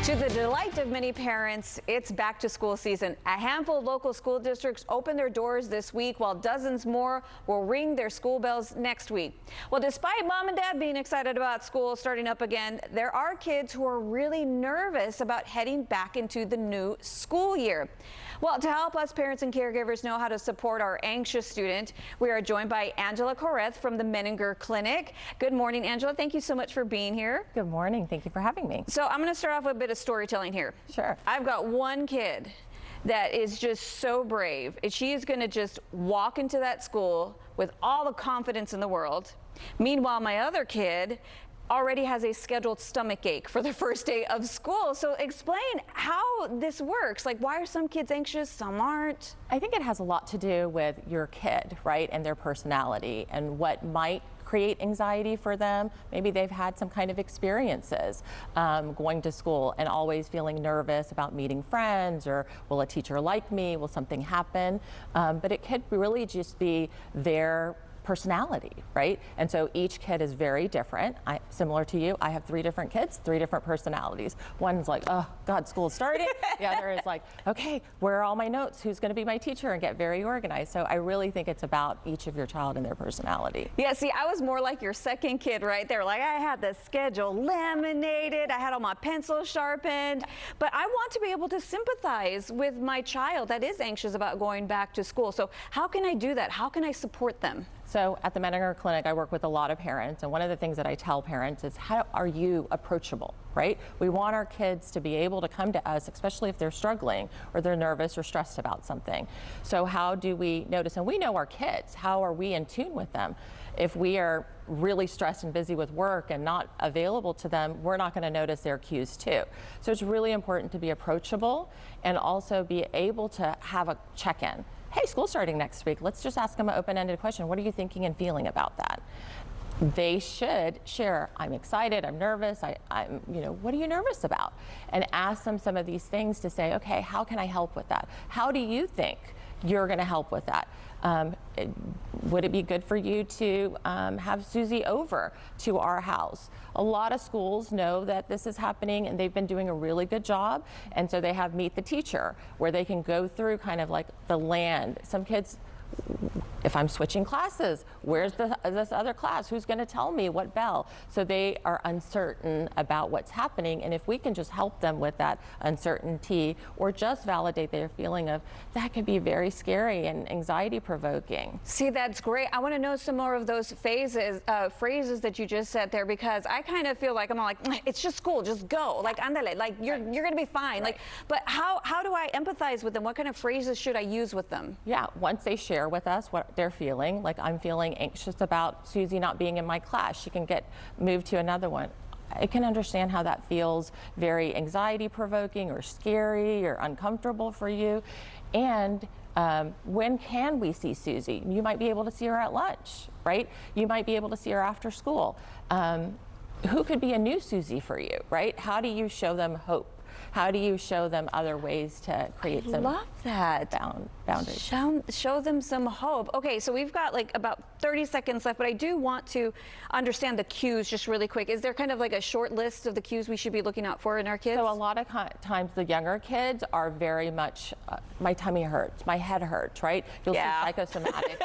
To the delight of many parents, it's back to school season. A handful of local school districts open their doors this week, while dozens more will ring their school bells next week. Well, despite mom and dad being excited about school starting up again, there are kids who are really nervous about heading back into the new school year. Well, to help us parents and caregivers know how to support our anxious student, we are joined by Angela Koreth from the Menninger Clinic. Good morning, Angela. Thank you so much for being here. Good morning. Thank you for having me. So I'm going to start off with a bit of storytelling here. Sure. I've got one kid that is just so brave. She is going to just walk into that school with all the confidence in the world. Meanwhile, my other kid already has a scheduled stomach ache for the first day of school. So explain how this works. Like, why are some kids anxious, some aren't? I think it has a lot to do with your kid, right, and their personality and what might create anxiety for them. Maybe they've had some kind of experiences going to school and always feeling nervous about meeting friends, or will a teacher like me? Will something happen? But it could really just be their personality, right? And so each kid is very different. Similar to you, I have 3 different kids, 3 different personalities. One's like, oh God, school's starting. The other is like, okay, where are all my notes? Who's gonna be my teacher? And get very organized. So I really think it's about each of your child and their personality. Yeah, see, I was more like your second kid right there. Like, I had the schedule laminated, I had all my pencils sharpened, but I want to be able to sympathize with my child that is anxious about going back to school. So how can I do that? How can I support them? So at the Menninger Clinic, I work with a lot of parents, and one of the things that I tell parents is, how are you approachable, right? We want our kids to be able to come to us, especially if they're struggling or they're nervous or stressed about something. So how do we notice? And we know our kids. How are we in tune with them? If we are really stressed and busy with work and not available to them, we're not going to notice their cues too. So it's really important to be approachable and also be able to have a check-in. Hey, school's starting next week. Let's just ask them an open-ended question. What are you thinking and feeling about that? They should share, I'm excited, I'm nervous, I'm, what are you nervous about? And ask them some of these things to say, okay, how can I help with that? How do you think you're gonna help with that? Would it be good for you to have Susie over to our house? A lot of schools know that this is happening, and they've been doing a really good job. And so they have Meet the Teacher, where they can go through kind of like the land. Some kids, if I'm switching classes, where's this other class? Who's going to tell me what bell? So they are uncertain about what's happening, and if we can just help them with that uncertainty, or just validate their feeling of that, can be very scary and anxiety provoking. See, that's great. I want to know some more of those phrases that you just said there, because I kind of feel like it's just school, just go, like andale, like you're going to be fine. Right. Like, but how do I empathize with them? What kind of phrases should I use with them? Yeah, once they share with us what they're feeling, like, I'm feeling anxious about Susie not being in my class, she can get moved to another one. I can understand how that feels very anxiety provoking or scary or uncomfortable for you. And when can we see Susie? You might be able to see her at lunch, right? You might be able to see her after school. Who could be a new Susie for you, right? How do you show them hope? How do you show them other ways to create some boundaries? Show them some hope. Okay, so we've got like about 30 seconds left, but I do want to understand the cues just really quick. Is there kind of like a short list of the cues we should be looking out for in our kids? So a lot of times the younger kids are very much, my tummy hurts, my head hurts, right? You'll see psychosomatic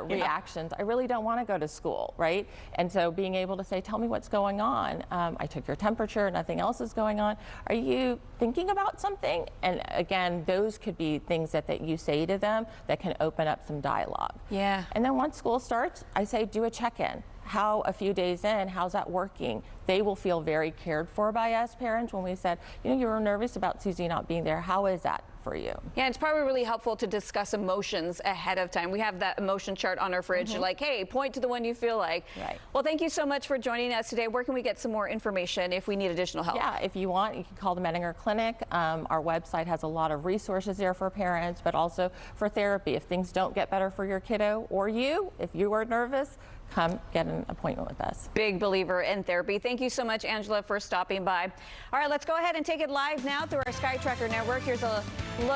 reactions. I really don't want to go to school, right? And so being able to say, tell me what's going on. I took your temperature, nothing else is going on. Are you thinking about something? And again, those could be things that you say to them that can open up some dialogue. Yeah. And then once school starts, I say, do a check-in. How, a few days in, how's that working? They will feel very cared for by us parents when we said, you were nervous about Susie not being there. How is that for you? Yeah, it's probably really helpful to discuss emotions ahead of time. We have that emotion chart on our fridge, like, hey, point to the one you feel like. Right. Well, thank you so much for joining us today. Where can we get some more information if we need additional help? Yeah, if you want, you can call the Menninger Clinic. Our website has a lot of resources there for parents, but also for therapy. If things don't get better for your kiddo or you, if you are nervous, come get an appointment with us. Big believer in therapy. Thank you so much, Angela, for stopping by. All right, let's go ahead and take it live now through our Sky Tracker network. Here's a look